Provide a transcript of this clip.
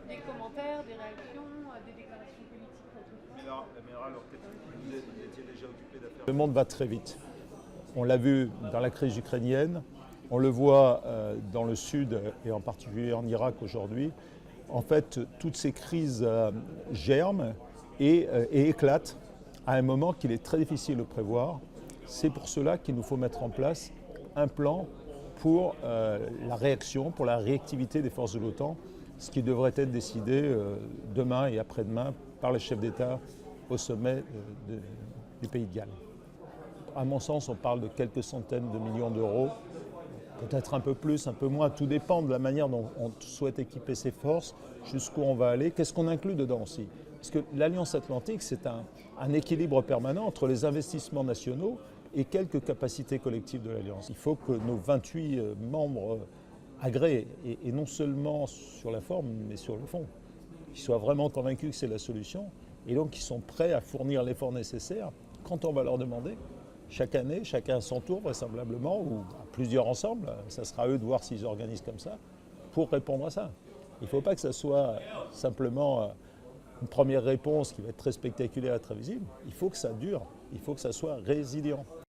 Des commentaires, des réactions, des déclarations politiques contre Alors, l'amiral, vous étiez déjà occupé d'affaires. Le monde va très vite. On l'a vu dans la crise ukrainienne, on le voit dans le Sud et en particulier en Irak aujourd'hui. En fait, toutes ces crises germent et éclatent à un moment qu'il est très difficile de prévoir. C'est pour cela qu'il nous faut mettre en place un plan pour la réaction, pour la réactivité des forces de l'OTAN, ce qui devrait être décidé demain et après-demain par les chefs d'État au sommet du Pays de Galles. À mon sens, on parle de quelques centaines de millions d'euros, peut-être un peu plus, un peu moins, tout dépend de la manière dont on souhaite équiper ses forces, jusqu'où on va aller, qu'est-ce qu'on inclut dedans aussi. Parce que l'Alliance Atlantique, c'est un équilibre permanent entre les investissements nationaux et quelques capacités collectives de l'Alliance. Il faut que nos 28 membres agréés, et non seulement sur la forme, mais sur le fond, qu'ils soient vraiment convaincus que c'est la solution, et donc qu'ils sont prêts à fournir l'effort nécessaire quand on va leur demander. Chaque année, chacun à son tour vraisemblablement, ou à plusieurs ensemble, ça sera à eux de voir s'ils organisent comme ça, pour répondre à ça. Il ne faut pas que ça soit simplement une première réponse qui va être très spectaculaire et très visible. Il faut que ça dure, il faut que ça soit résilient.